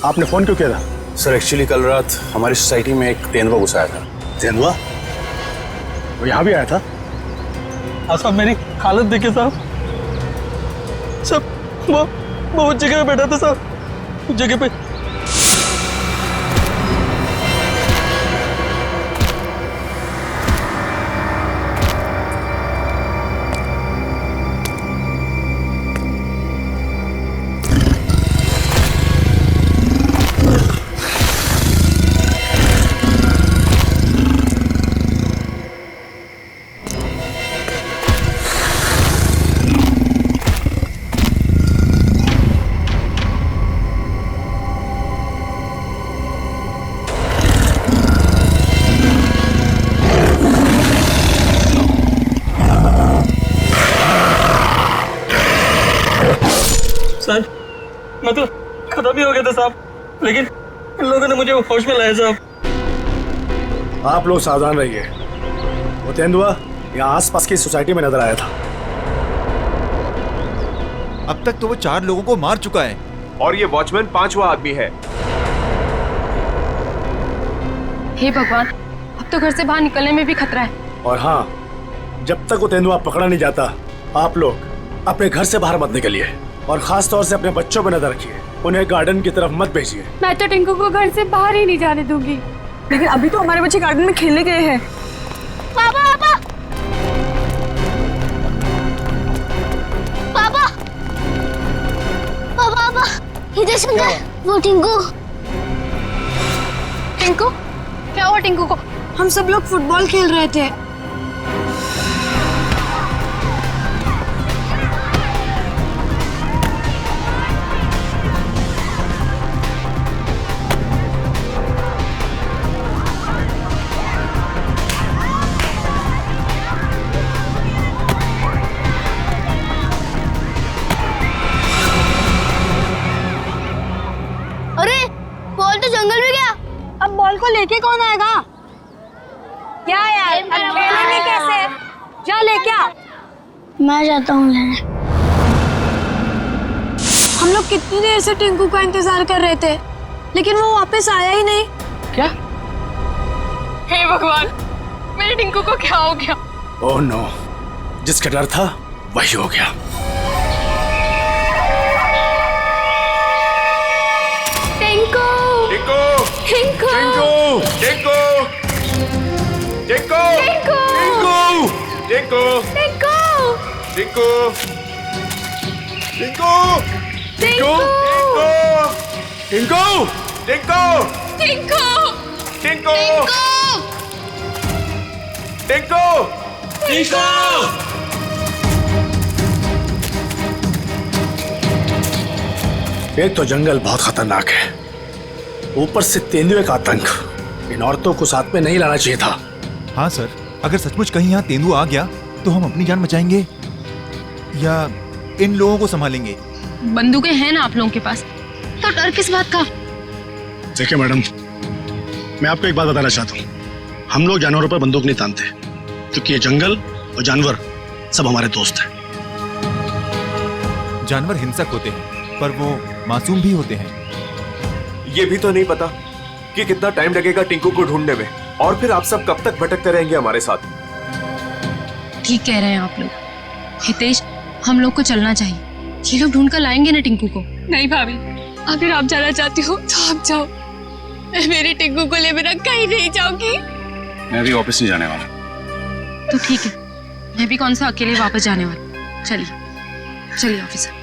आपने फोन क्यों किया था? सर एक्चुअली कल रात हमारी सोसाइटी में एक तेंदुआ घुस आया था। तेंदुआ? वो यहाँ भी आया था? साहब मेरी हालत देखिए साहब। वो उस जगह पे बैठा था साहब, उस जगह पे। सर मैं तो खत्म ही हो गया था साहब, लेकिन इन लोगों ने मुझे होश में लाया साहब। आप लोग सावधान रहिए। वो तेंदुआ यहाँ आसपास की सोसाइटी में नजर आया था। अब तक तो वो 4 लोगों को मार चुका है और ये वॉचमैन 5वां आदमी है। हे भगवान, अब तो घर से बाहर निकलने में भी खतरा है। और हाँ, जब तक वो तेंदुआ पकड़ा नहीं जाता, आप लोग अपने घर से बाहर मत निकलिए और खास तौर से अपने बच्चों पर नजर रखिए। उन्हें गार्डन की तरफ मत भेजिए। मैं तो टिंकू को घर से बाहर ही नहीं जाने दूंगी। लेकिन अभी तो हमारे बच्चे गार्डन में खेलने गए हैं। पापा पापा पापा पापा पापा इधर सुन, वो टिंकू। टिंकू? क्या हुआ टिंकू को? हम सब लोग फुटबॉल खेल रहे थे। अरे बॉल तो जंगल में गया। अब बॉल को लेके कौन आएगा? क्या यार, अब खेलेंगे कैसे? जा लेके आ। मैं जाता हूँ लेने। हम लोग कितनी देर से टिंकू का इंतजार कर रहे थे, लेकिन वो वापस आया ही नहीं। क्या? हे भगवान, मेरे टिंकू को क्या हो गया? ओह नो, जिसका डर था वही हो गया। टिंकू! टिंकू टिंकू! टिंकू टिंकू टिंकू टिंकू टिंकू टिंकू टिंकू टिंकू टिंकू टिंकू टिंकू टिंकू टिंकू एक तो जंगल बहुत खतरनाक है, ऊपर से तेंदुए का आतंक। इन औरतों को साथ में नहीं लाना चाहिए था। हाँ सर, अगर सचमुच कहीं यहाँ तेंदुआ आ गया तो हम अपनी जान बचाएंगे या इन लोगों को संभालेंगे? बंदूकें हैं ना आप लोगों के पास, तो डर किस बात का? देखिए मैडम, मैं आपको एक बात बताना चाहता हूँ। हम लोग जानवरों पर बंदूक नहीं तानते, क्योंकि ये जंगल और जानवर सब हमारे दोस्त हैं। जानवर हिंसक होते हैं, पर वो मासूम भी होते हैं। ये भी तो नहीं पता कि कितना टाइम लगेगा टिंकू को ढूंढने में, और फिर आप सब कब तक भटकते रहेंगे हमारे साथ। ठीक कह रहे हैं आप लोग। हितेश, हम लोग को चलना चाहिए। ये लोग ढूंढ कर लाएंगे ना टिंकू को। नहीं भाभी, अगर आप जाना चाहती हो तो आप जाओ। मैं मेरे टिंकू को ले बिना कहीं नहीं जाऊंगी। मैं भी ऑफिस नहीं जाने वाला। तो ठीक है, मैं भी कौन सा अकेले वापस जाने वाली। चलिए चलिए ऑफिसर।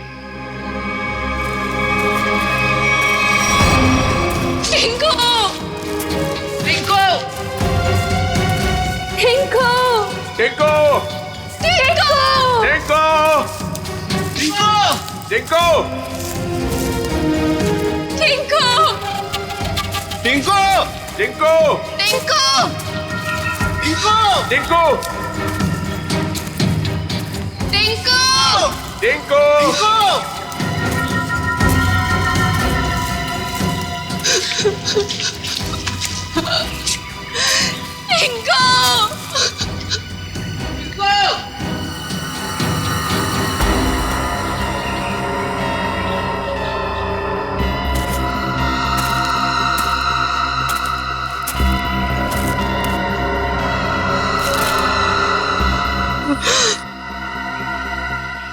टिंकू! टिंकू टिंकू! टिंकू टिंकू! टिंकू टिंकू टिंकू! टिंकू टिंकू टिंकू! टिंकू टिंकू! टिंकू टिंकू!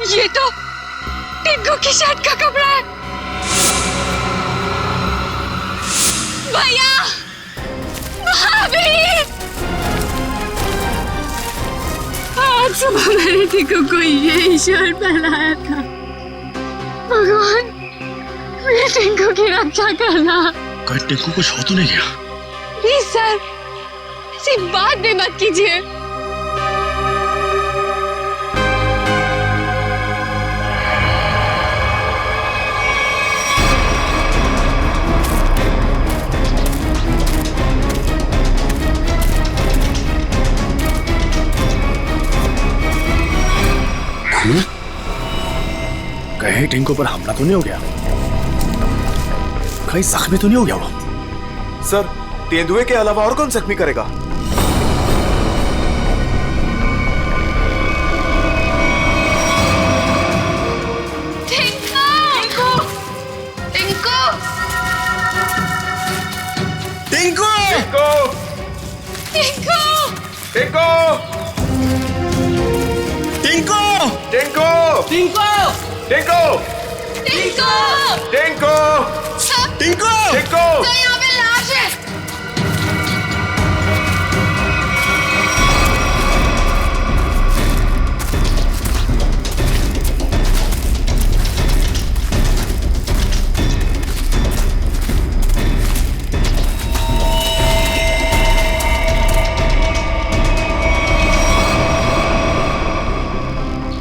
ये तो टिंकू की शर्ट का कपड़ा है। भैया, भाभी, आज सुबह मैंने टिंकू को ये शर्ट पहनाया था। भगवान, मेरे टिंकू की रक्षा करना। कहीं टिंकू कुछ हो तो नहीं गया? प्लीज सर, ऐसी बात भी मत कीजिए। कहीं टिंकू पर हमला तो नहीं हो गया? कहीं जख्मी तो नहीं हो गया वो? सर, तेंदुए के अलावा और कौन जख्मी करेगा? टिंकू! टिंकू! टिंकू! टिंकू! टिंकू! टिंकू! टिंकू! टिंकू! टिंकू! टिंकू! यहाँ पे लाश है।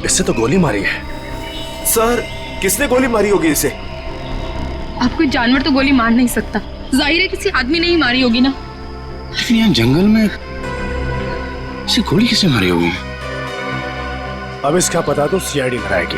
इससे तो गोली मारी है। सर, किसने गोली मारी होगी इसे? अब कोई जानवर तो गोली मार नहीं सकता, जाहिर है किसी आदमी ने ही मारी होगी ना। लेकिन यहाँ जंगल में इसे गोली किसने मारी होगी? अब इसका पता तो सीआईडी कराएगी।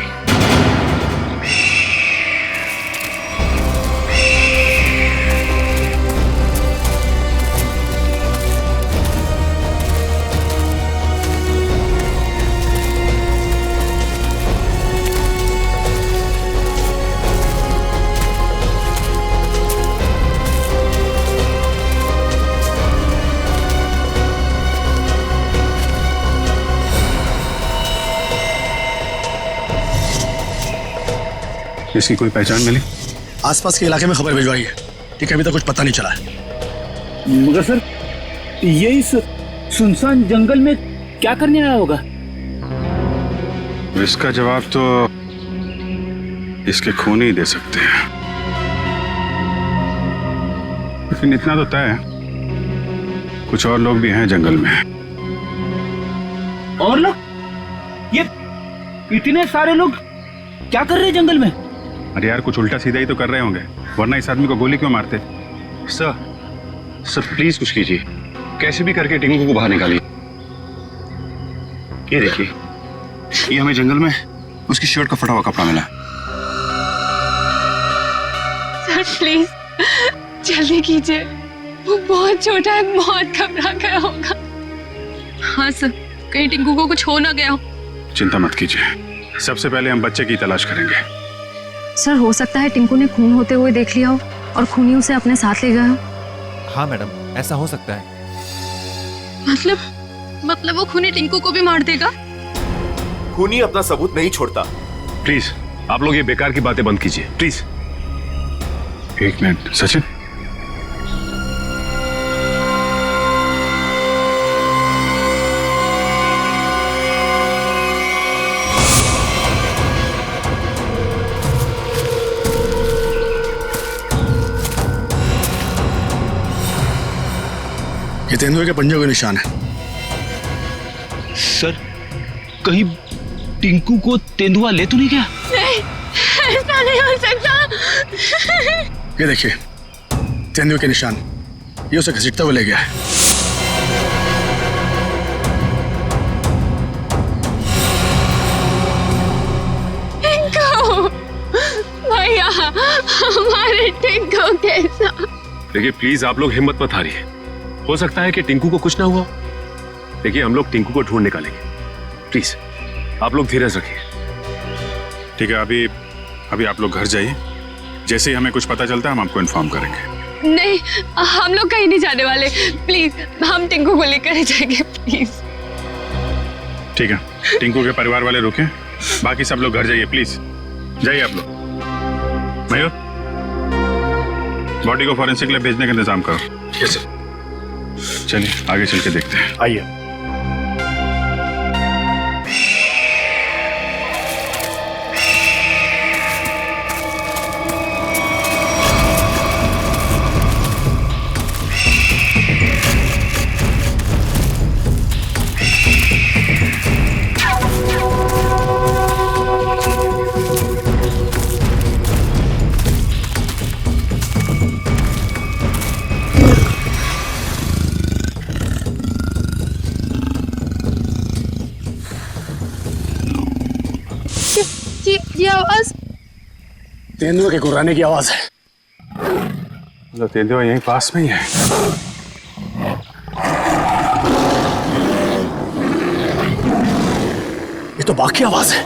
इसकी कोई पहचान मिली? आसपास के इलाके में खबर भिजवाई है, ठीक है, अभी तक कुछ पता नहीं चला है। मगर सर, ये इस सुनसान जंगल में क्या करने आया होगा? इसका जवाब तो इसके खून ही दे सकते हैं। लेकिन इतना तो तय है, कुछ और लोग भी हैं जंगल में। और लोग? ये इतने सारे लोग क्या कर रहे हैं जंगल में? अरे यार, कुछ उल्टा सीधा ही तो कर रहे होंगे, वरना इस आदमी को गोली क्यों मारते? सर प्लीज कुछ कीजिए, कैसे भी करके टिंकू को बाहर निकालिए। ये देखिए, ये हमें जंगल में उसकी शर्ट का फटा हुआ कपड़ा मिला। सर प्लीज जल्दी कीजिए, वो बहुत छोटा है, बहुत घबरा गया होगा। हाँ सर, कहीं टिंकू को कुछ हो ना गया हो। चिंता मत कीजिए, सबसे पहले हम बच्चे की तलाश करेंगे। सर, हो सकता है टिंकू ने खून होते हुए देख लिया हो और खूनी उसे अपने साथ ले गया हो। हाँ मैडम, ऐसा हो सकता है। मतलब वो खूनी टिंकू को भी मार देगा? खूनी अपना सबूत नहीं छोड़ता। प्लीज आप लोग ये बेकार की बातें बंद कीजिए, प्लीज। एक मिनट सचिन, ये तेंदुए के पंजों के निशान है। सर, कहीं टिंकू को तेंदुआ ले तो नहीं गया? नहीं, ऐसा नहीं हो सकता। ये देखिए, तेंदुए के निशान, ये उसे घसीटता हुआ ले गया है। टिंकू, भैया, हमारे टिंकू के साथ। देखिए प्लीज आप लोग हिम्मत मत हारिए, हो सकता है कि टिंकू को कुछ ना हुआ। देखिए हम लोग टिंकू को ढूंढ निकालेंगे, प्लीज आप लोग धीरज रखिए। ठीक है, अभी आप लोग घर जाइए, जैसे ही हमें कुछ पता चलता है हम आपको इन्फॉर्म करेंगे। नहीं, हम लोग कहीं नहीं जाने वाले, प्लीज हम टिंकू को लेकर जाएंगे, प्लीज। ठीक है, टिंकू के परिवार वाले रुके, बाकी सब लोग घर जाइए प्लीज। जाइए आप लोग। मयूर, बॉडी को फॉरेंसिक लैब भेजने का इंतजाम करो। ठीक है। चलिए आगे चल के देखते हैं। आइए। ये आवाज तेंदुए के गुर्राने की आवाज है। तो तेंदुआ यहीं पास में ही है। ये तो बाघ की आवाज है।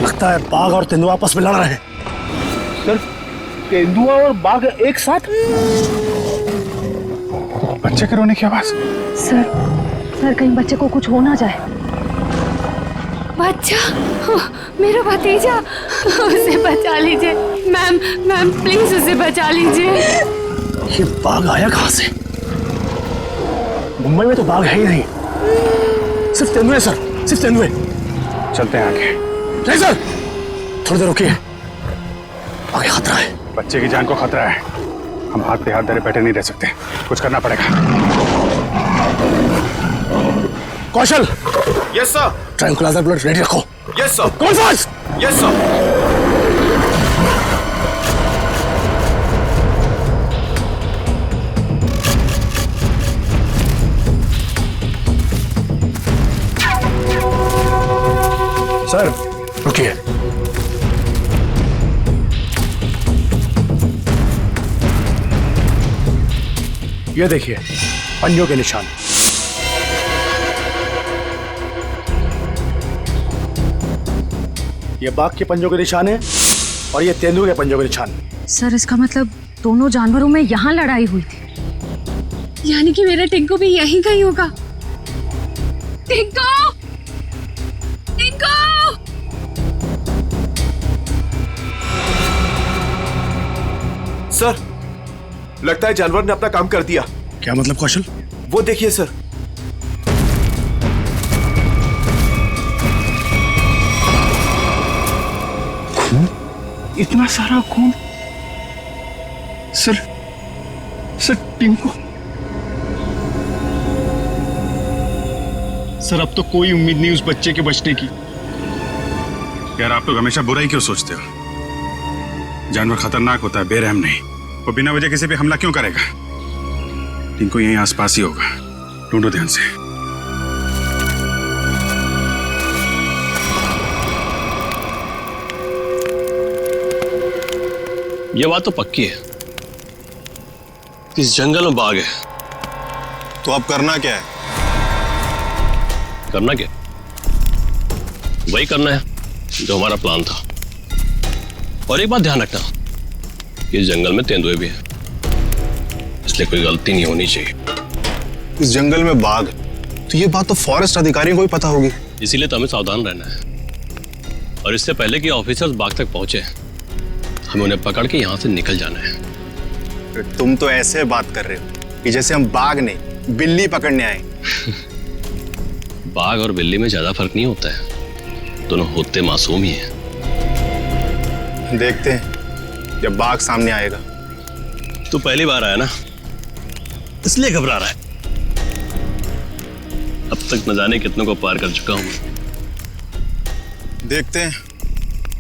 लगता है बाघ और तेंदुआ आपस में लड़ रहे हैं। तेंदुआ और बाघ एक साथ? बच्चे के रोने की आवाज। सर कहीं बच्चे को कुछ हो ना जाए। बच्चा, मेरा भतीजा, उसे बचा लीजिए मैम प्लीज उसे बचा लीजिए। ये बाघ आया कहां से? मुंबई में तो बाघ है ही नहीं, सिर्फ तेंदुए सर, सिर्फ तेंदुए। चलते हैं आगे। नहीं सर, थोड़ी देर रुकिए, आगे खतरा है। बच्चे की जान को खतरा है, हम हाथ पे हाथ धरे बैठे नहीं रह सकते, कुछ करना पड़ेगा। Kaushal, yes sir. Tranquilliser blood ready रखो। Yes sir. कौन फास्ट? Yes sir. सर रुकिए। ये देखिए पंजों के निशान। ये बाघ के पंजों के निशान है और ये तेंदुए के पंजों के निशान। सर इसका मतलब दोनों जानवरों में यहाँ लड़ाई हुई थी। यानी कि मेरा टिंकू भी यहीं कहीं होगा। टिंकू, टिंकू! सर लगता है जानवर ने अपना काम कर दिया। क्या मतलब कौशल? वो देखिए सर। इतना सारा खून। सर टिंकू। सर अब तो कोई उम्मीद नहीं उस बच्चे के बचने की। यार आप लोग हमेशा बुरा ही क्यों सोचते हो? जानवर खतरनाक होता है, बेरहम नहीं। वो बिना वजह किसी पे हमला क्यों करेगा? टिंकू यहीं आसपास ही होगा, ढूंढो ध्यान से। ये बात तो पक्की है, इस जंगल में बाघ है। तो अब करना क्या है? करना क्या? वही करना है जो हमारा प्लान था। और एक बात ध्यान रखना, इस जंगल में तेंदुए भी हैं, इसलिए कोई गलती नहीं होनी चाहिए। इस जंगल में बाघ, तो ये बात तो फॉरेस्ट अधिकारियों को भी पता होगी। इसीलिए तो हमें सावधान रहना है, और इससे पहले कि ऑफिसर्स बाघ तक पहुंचे हमें उन्हें पकड़ के यहाँ से निकल जाना है। तुम तो ऐसे बात कर रहे हो कि जैसे हम बाघ नहीं बिल्ली पकड़ने आए। बाघ और बिल्ली में ज्यादा फर्क नहीं होता है, दोनों होते मासूम ही हैं। देखते हैं जब बाघ सामने आएगा। तू पहली बार आया ना, इसलिए घबरा रहा है। अब तक न जाने कितनों को पार कर चुका हूं। देखते हैं।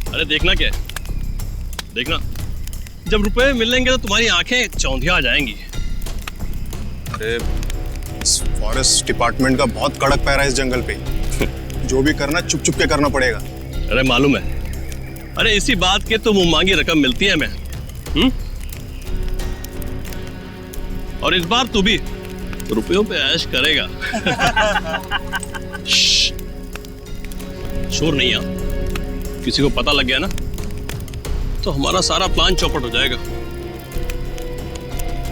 अरे देखना क्या है? देखना, जब रुपए मिलेंगे तो तुम्हारी आंखें चौंधिया आ जाएंगी। अरे फॉरेस्ट डिपार्टमेंट का बहुत कड़क पैरा है इस जंगल पे। जो भी करना चुप चुप के करना पड़ेगा। अरे मालूम है, अरे इसी बात के तो मुंह मांगी रकम मिलती है हमें। और इस बार तू भी रुपयों पे ऐश करेगा। शोर नहीं आ, किसी को पता लग गया ना तो हमारा सारा प्लान चौपट हो जाएगा।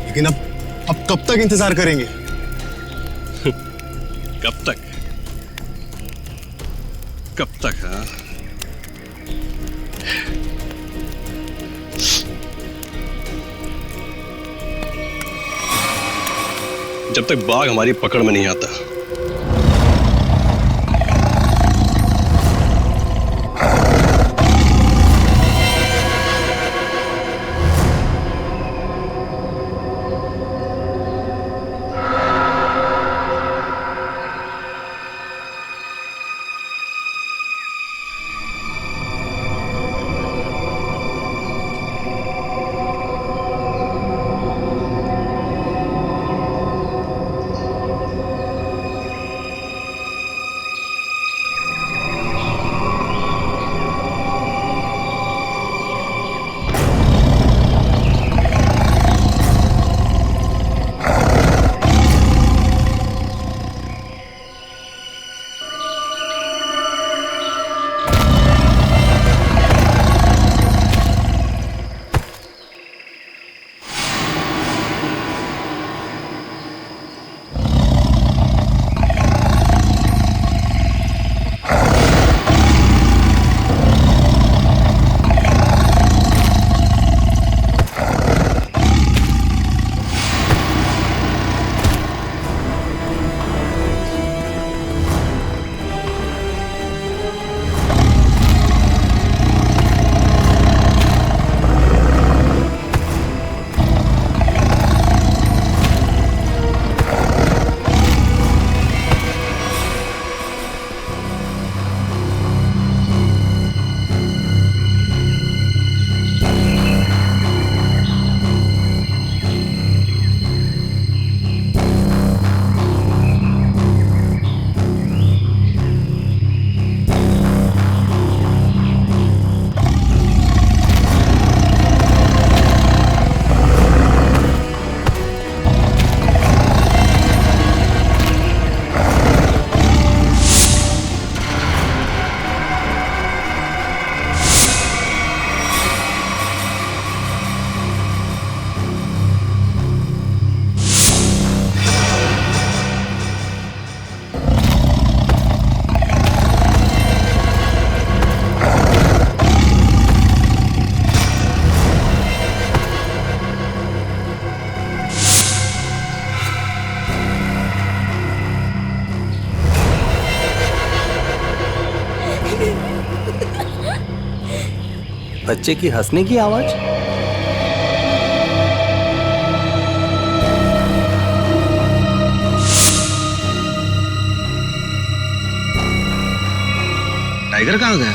लेकिन अब कब तक इंतजार करेंगे? कब तक? कब तक? हाँ, जब तक बाघ हमारी पकड़ में नहीं आता। बच्चे की हंसने की आवाज। टाइगर कहाँ गया?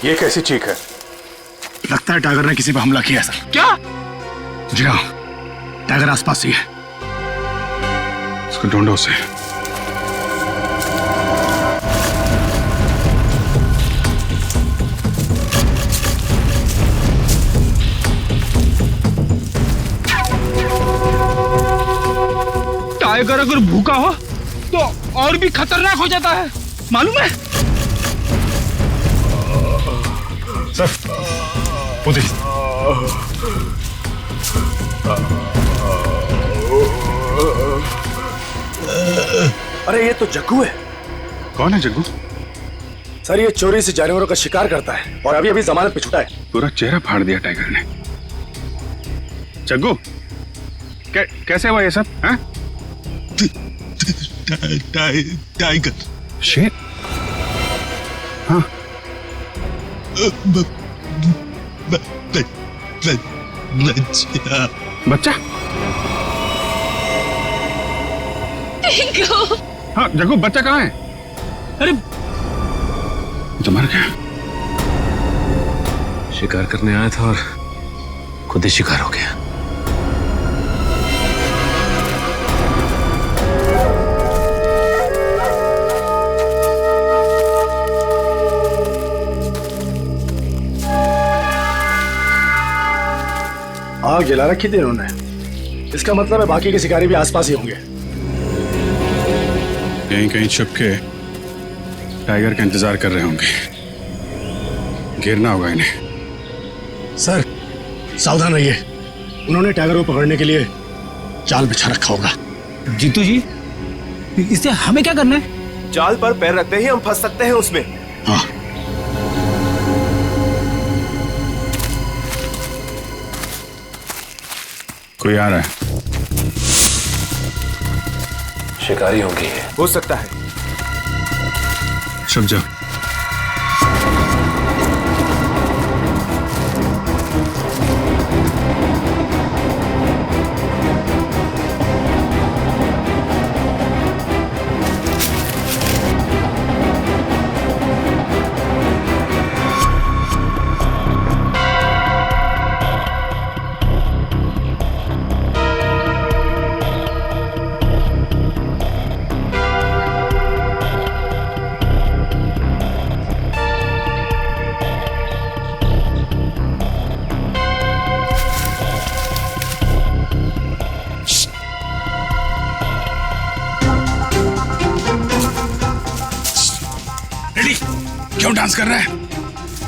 ये कैसी चीख है? लगता है टाइगर ने किसी पर हमला किया सर। क्या? जी हाँ, टाइगर आसपास ही है। उसको ढूंढो उसे। टाइगर अगर भूखा हो तो और भी खतरनाक हो जाता है, मालूम है? सर, वो देखिए। अरे ये तो जग्गू है। कौन है जग्गू? सर ये चोरी से जानवरों का शिकार करता है और अभी अभी जमानत पे छूटा है। पूरा चेहरा फाड़ दिया टाइगर ने। जग्गू, कैसे हुआ ये सब? हाँ? टाइगर शेर? हाँ। बच्चा? टिंकू। हाँ जग्गू, बच्चा कहाँ है? अरे तो मर गया। शिकार करने आया था और खुद ही शिकार हो गया। आग जला रखी थी इन्होंने, इसका मतलब है बाकी के शिकारी भी आसपास ही होंगे। कहीं कहीं छुप के टाइगर का इंतजार कर रहे होंगे, गिरना होगा इन्हें। सर सावधान रहिए, उन्होंने टाइगर को पकड़ने के लिए जाल बिछा रखा होगा। जीतू जी, इससे हमें क्या करना है? जाल पर पैर रखते ही हम फंस सकते हैं उसमें। हाँ कोई आ रहा है। शिकारी होंगे। हो सकता है। छुप जाओ। क्यों डांस कर रहा है?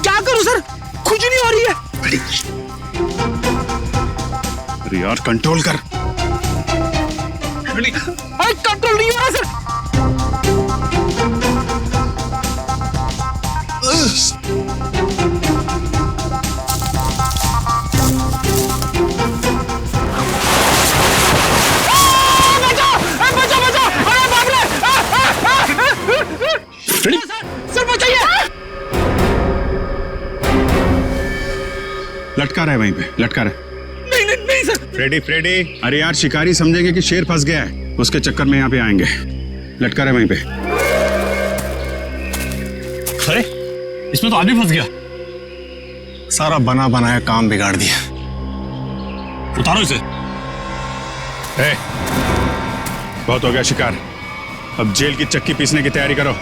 क्या करूं सर, कुछ नहीं हो रही है। अरे यार कंट्रोल कर। अरे कंट्रोल नहीं हो रहा सर। लटका रहा है वहीं पे, लटका रहा है। नहीं सर। फ्रेडी, अरे यार शिकारी समझेंगे कि शेर फंस गया है, उसके चक्कर में यहाँ पे आएंगे। लटका रहा है वहीं पे। अरे इसमें तो आदमी फंस गया। सारा बना बनाया काम बिगाड़ दिया। उतारो इसे। बहुत हो गया शिकार, अब जेल की चक्की पीसने की तैयारी करो।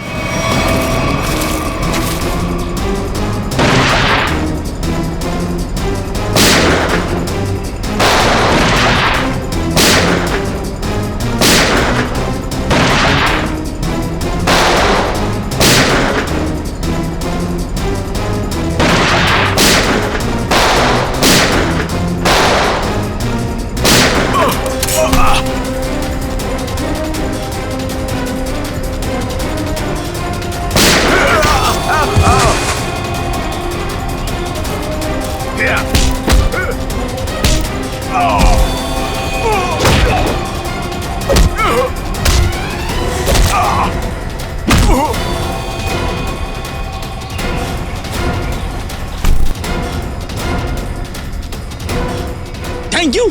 Thank you.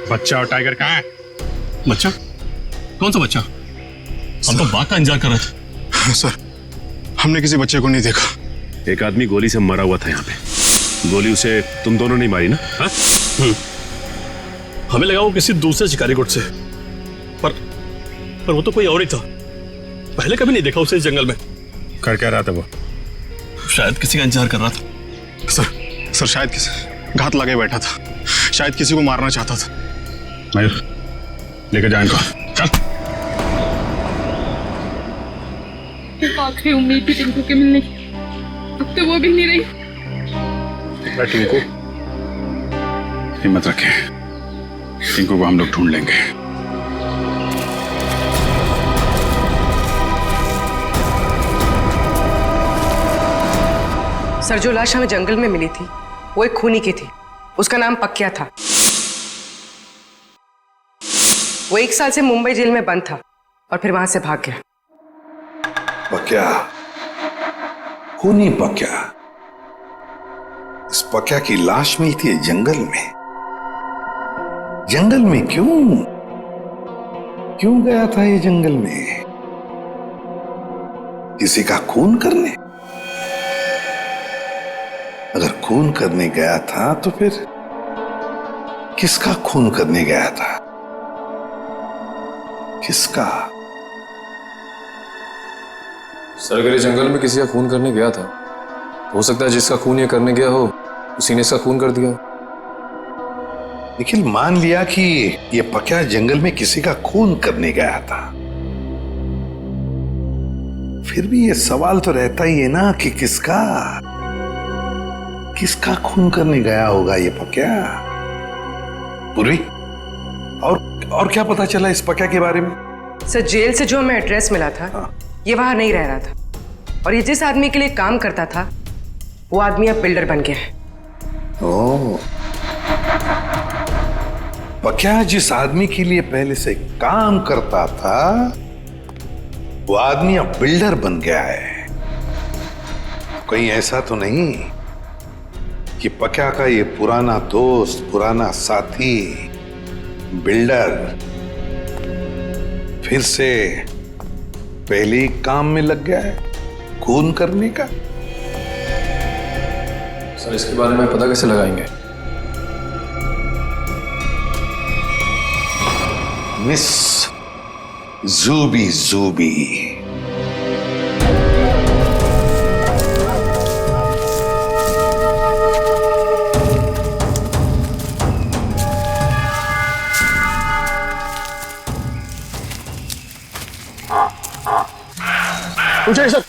बच्चा और टाइगर कहाँ है? बच्चा? कौन सा बच्चा? हम तो बाघ का इंतजार कर रहे थे। सर हमने किसी बच्चे को नहीं देखा। एक आदमी गोली से मरा हुआ था यहाँ पे। गोली उसे तुम दोनों नहीं मारी ना? हाँ? हमें लगा वो किसी दूसरे शिकारी गुट से, पर वो तो कोई और ही था। पहले कभी नहीं देखा उसे इस जंगल में। कर क्या रहा था वो? शायद किसी का इंतजार कर रहा था। सर शायद किसी घात लगे बैठा था, शायद किसी को मारना चाहता था। मयूर लेकर जा इनको, चल। आखिरी उम्मीद थी टिंकू के मिलने की, अब तो वो भी नहीं रही। टिंकू हिम्मत रखें, टिंकू को हम लोग ढूंढ लेंगे। सर, जो लाश हमें जंगल में मिली थी वो एक खूनी की थी। उसका नाम पक्या था। वो 1 साल से मुंबई जेल में बंद था और फिर वहां से भाग गया। पक्या, खूनी पक्या। इस पक्या की लाश मिलती है जंगल में। जंगल में क्यों गया था ये जंगल में? किसी का खून करने? अगर खून करने गया था तो फिर किसका खून करने गया था? किसका? सर, अगर ये जंगल में किसी का खून करने गया था, हो सकता है जिसका खून ये करने गया हो उसी ने इसका खून कर दिया। निखिल, मान लिया कि ये पक्या जंगल में किसी का खून करने गया था, फिर भी ये सवाल तो रहता ही है ना कि किसका खून करने गया होगा ये पक्या? पूर्वी, और क्या पता चला इस पक्या के बारे में? सर, जेल से जो हमें एड्रेस मिला था, ये वहां नहीं रह रहा था और ये जिस आदमी के लिए काम करता था वो आदमी अब बिल्डर बन गया है। ओह, पक्या जिस आदमी के लिए पहले से काम करता था वो आदमी अब बिल्डर बन गया है। कहीं ऐसा तो नहीं कि पक्या का ये पुराना दोस्त, पुराना साथी बिल्डर फिर से पहले ही काम में लग गया है खून करने का? सर, इसके बारे में पता कैसे लगाएंगे? मिस जूबी पूछे सर।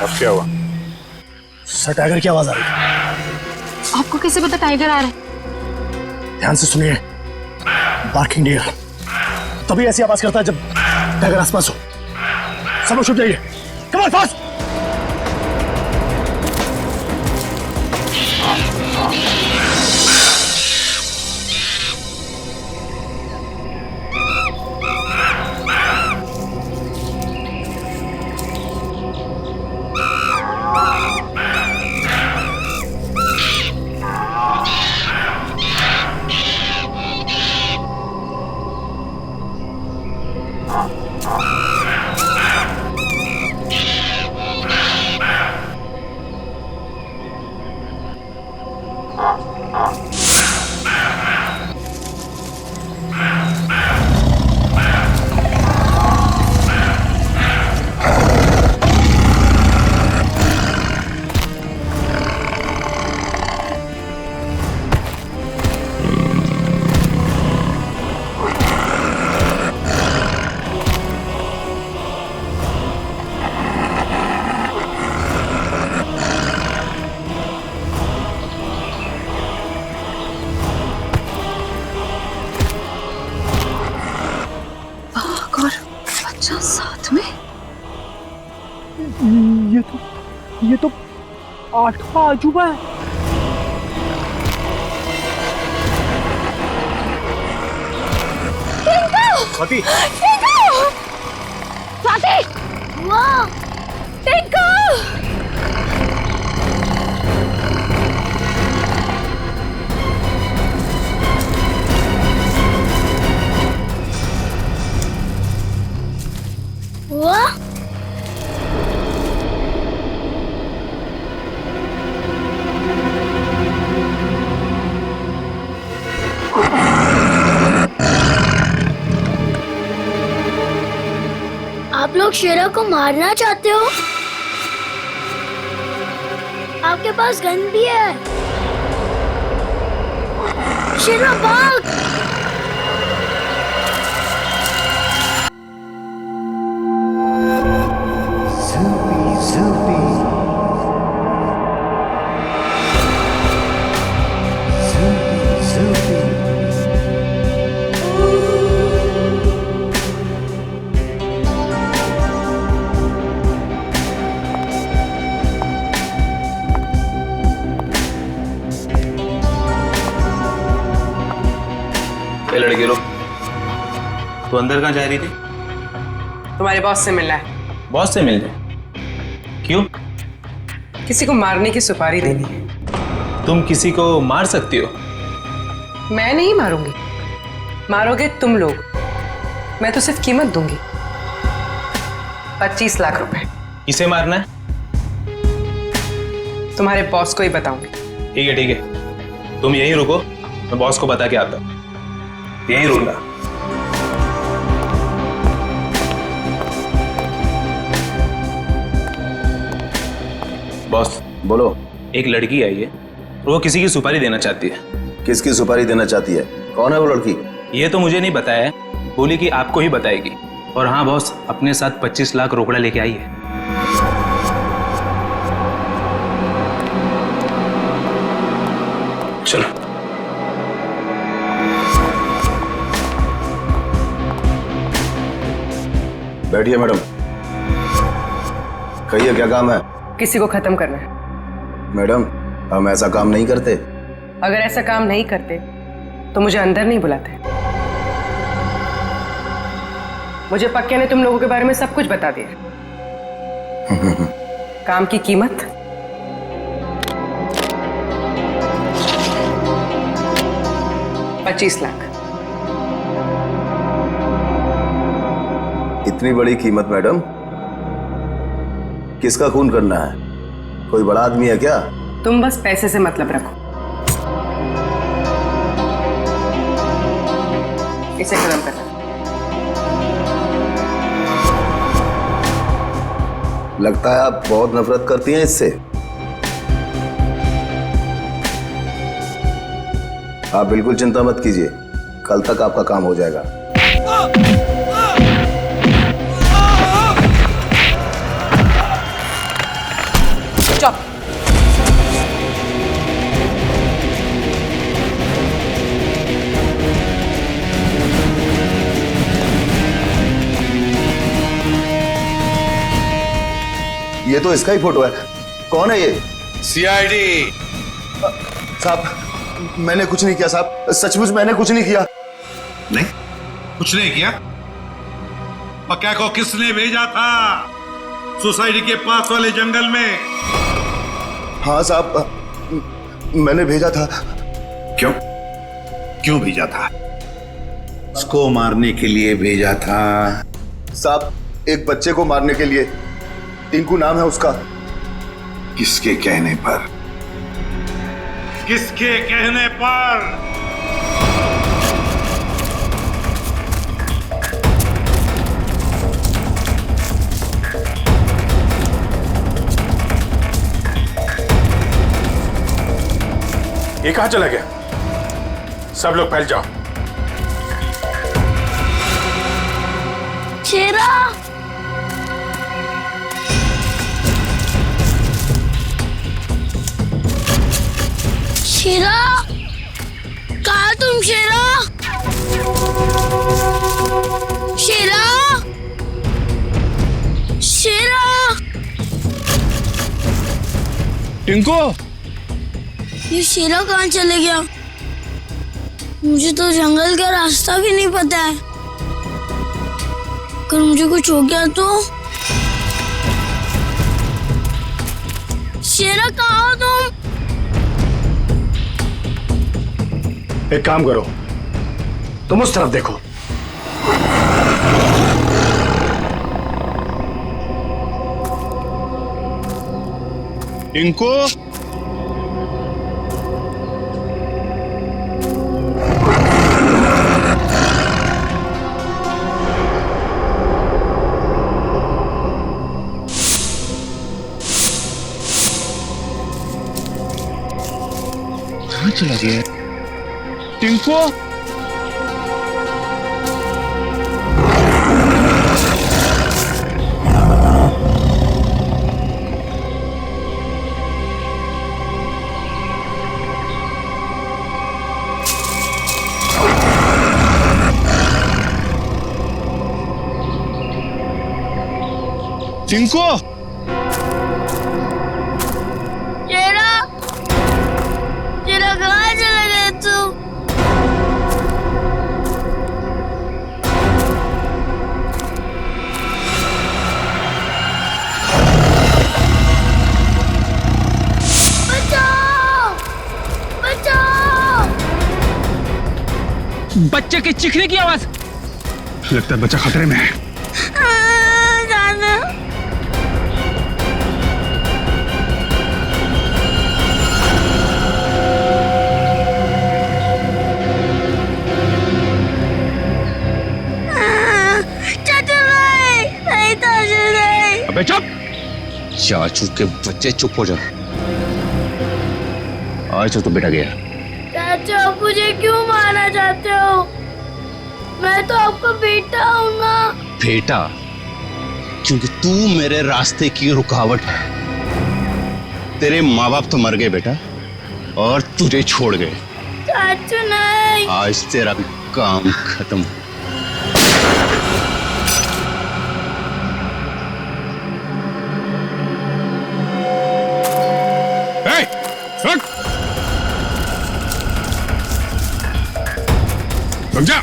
अब क्या हुआ? सर, टाइगर की आवाज आ रही है। आपको कैसे पता टाइगर आ रहा है? ध्यान से सुनिए। बार्किंग डियर तभी ऐसी आवाज करता है जब टाइगर आसपास हो। सब लोग छुप जाइए। Come on, fast. साथ में ये तो 8वां अजूबा है। स्वाति, स्वाति, वाह, टिंकू। वाह, आप लोग शेरा को मारना चाहते हो? आपके पास गन भी है। शेरा भाग। ये लड़की रुक। तू अंदर कहाँ जा रही थी? तुम्हारे बॉस से मिलना है। बॉस से मिलने? क्यों? किसी को मारने की सुपारी देनी है। तुम किसी को मार सकती हो? मैं नहीं मारूंगी, मारोगे तुम लोग। मैं तो सिर्फ कीमत दूंगी, 25 लाख रुपए। किसे मारना है? तुम्हारे बॉस को ही बताऊंगी। ठीक है ठीक है, तुम यहीं रुको, मैं बॉस को बता के आता हूँ। यहीं रुकना। बॉस बोलो। एक लड़की आई है, वो किसी की सुपारी देना चाहती है। किसकी सुपारी देना चाहती है? कौन है वो लड़की? ये तो मुझे नहीं बताया है, बोली कि आपको ही बताएगी। और हाँ बॉस, अपने साथ 25 लाख रोकड़ा लेके आई है। चलो। बैठिए मैडम। कहिए क्या काम है? किसी को खत्म करना है। मैडम हम ऐसा काम नहीं करते। अगर ऐसा काम नहीं करते तो मुझे अंदर नहीं बुलाते। मुझे पक्के ने तुम लोगों के बारे में सब कुछ बता दिया। काम की कीमत 25 लाख। इतनी बड़ी कीमत मैडम? किसका खून करना है? कोई बड़ा आदमी है क्या? तुम बस पैसे से मतलब रखो। इसे खत्म करना। लगता है आप बहुत नफरत करती हैं इससे। आप बिल्कुल चिंता मत कीजिए, कल तक आपका काम हो जाएगा। चुप। ये तो इसका ही फोटो है। कौन है ये? सीआईडी। साहब मैंने कुछ नहीं किया साहब, सचमुच मैंने कुछ नहीं किया। नहीं कुछ नहीं किया? पक्का को किसने भेजा था सोसाइटी के पास वाले जंगल में? हाँ साहब मैंने भेजा था। क्यों? क्यों भेजा था? उसको मारने के लिए भेजा था? साहब एक बच्चे को मारने के लिए। टिंकू नाम है उसका। किसके कहने पर? किसके कहने पर? ये कहां चला गया? सब लोग फैल जाओ। शेरा शेरा, कहा तुम? शेरा शेरा शेरा। टिंकू ये शेरा कहाँ चले गया? मुझे तो जंगल का रास्ता भी नहीं पता है। अगर मुझे कुछ हो गया तो? शेरा कहाँ हो तुम? एक काम करो, तुम उस तरफ देखो। टिंकू कहाँ चला गया? टिंकू टिंकू शेरा शेरा कहाँ चला गया तू? बच्चे की चीखने की आवाज। लगता है बच्चा खतरे में है। अबे चुप! चाचू के बच्चे चुप हो जाओ। आज तो बेटा गया। चाचू आप मुझे क्यों मारना चाहते हो? मैं तो आपका बेटा हूँ ना। बेटा? क्योंकि तू मेरे रास्ते की रुकावट है। तेरे माँ बाप तो मर गए बेटा, और तुझे छोड़ गए। चाचू नहीं। आज तेरा भी काम खत्म। रुक जा।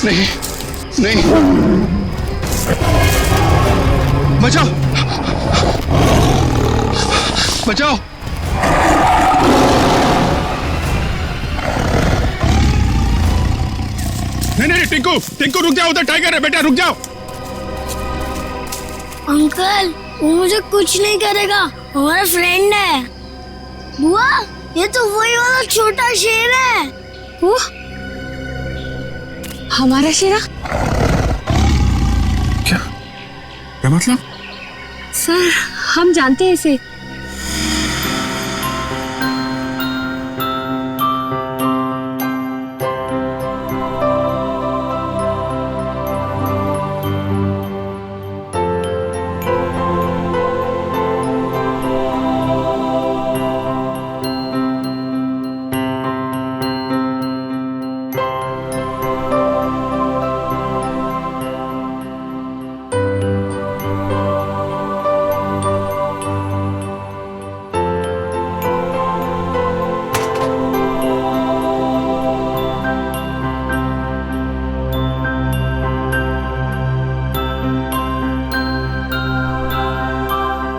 नहीं नहीं, बचाओ बचाओ। नहीं नहीं टिंकू, टिंकू रुक जाओ, उधर टाइगर है बेटा, रुक जाओ। अंकल वो मुझे कुछ नहीं करेगा, हमारा फ्रेंड है। बुआ ये तो वही वाला छोटा शेर है। वो हमारा शेरा? क्या मतलब? सर हम जानते हैं इसे।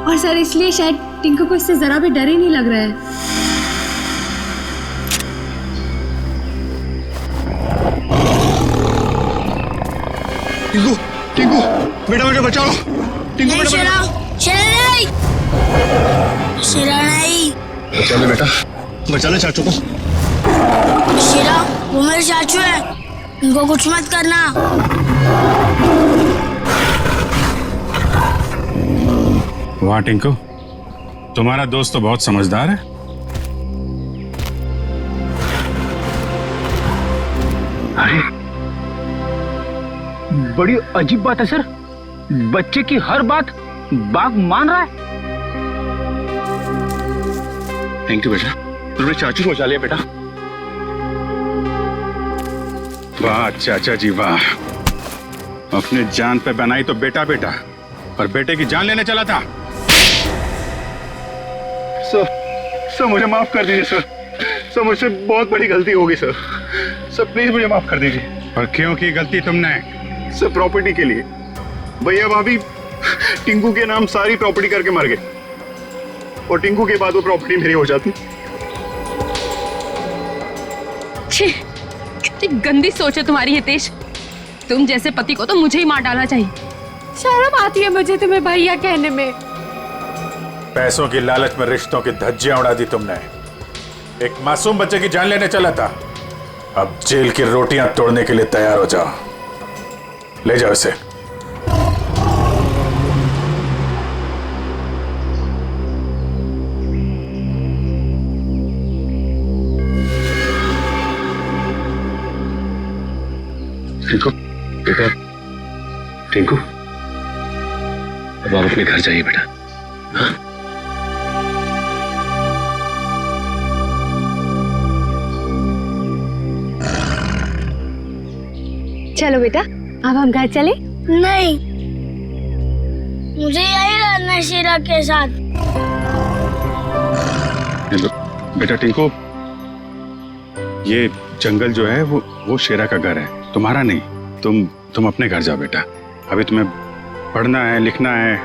और सर इसलिए शायद टिंकू को इससे जरा भी डर ही नहीं लग रहा है। टिंकू टिंकू बेटा बेटा बचाओ। टिंकू बेटा शेरा नहीं, शेरा नहीं। बचा ले बेटा, बचा ले चाचू को। शेरा वो मेरे चाचू है, उनको कुछ मत करना। वाह टिंकू, तुम्हारा दोस्त तो बहुत समझदार है। अरे बड़ी अजीब बात है सर, बच्चे की हर बात बाघ मान रहा है। थैंक यू बेटा, तुमने चाचू को बचा लिया बेटा। वाह चाचा जी वाह, अपने जान पे बनाई तो बेटा बेटा, और बेटे की जान लेने चला था। सर मुझे माफ कर दीजिए सर, मुझसे बहुत बड़ी गलती होगी सर, प्लीज मुझे माफ कर दीजिए। और क्यों की गलती तुमने? सर प्रॉपर्टी के लिए, भैया भाभी टिंकू के नाम सारी प्रॉपर्टी करके मर गए, और टिंकू के बाद वो प्रॉपर्टी मेरी हो जाती। छी, कितनी गंदी सोच है तुम्हारी हितेश। तुम जैसे पति को तो मुझे ही मार डालना चाहिए। शर्म आती है मुझे तुम्हें भैया कहने में। पैसों की लालच में रिश्तों की धज्जियां उड़ा दी तुमने। एक मासूम बच्चे की जान लेने चला था, अब जेल की रोटियां तोड़ने के लिए तैयार हो जाओ। ले जाओ इसे। टिंकू बेटा, टिंकू अब आप अपने घर जाइए बेटा। हाँ? चलो बेटा अब हम घर चले। नहीं, मुझे यही रहना है शीरा के साथ। बेटा टिंकू, ये जंगल जो है वो शेरा का घर है, तुम्हारा नहीं। तुम अपने घर जाओ बेटा। अभी तुम्हें पढ़ना है, लिखना है,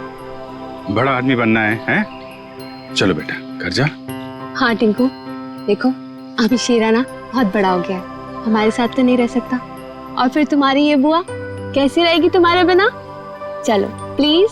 बड़ा आदमी बनना है, हैं? चलो बेटा घर जा। हाँ टिंकू, देखो अभी शेरा ना बहुत बड़ा हो गया है, हमारे साथ तो नहीं रह सकता। और फिर तुम्हारी ये बुआ कैसी रहेगी तुम्हारे बिना? चलो प्लीज।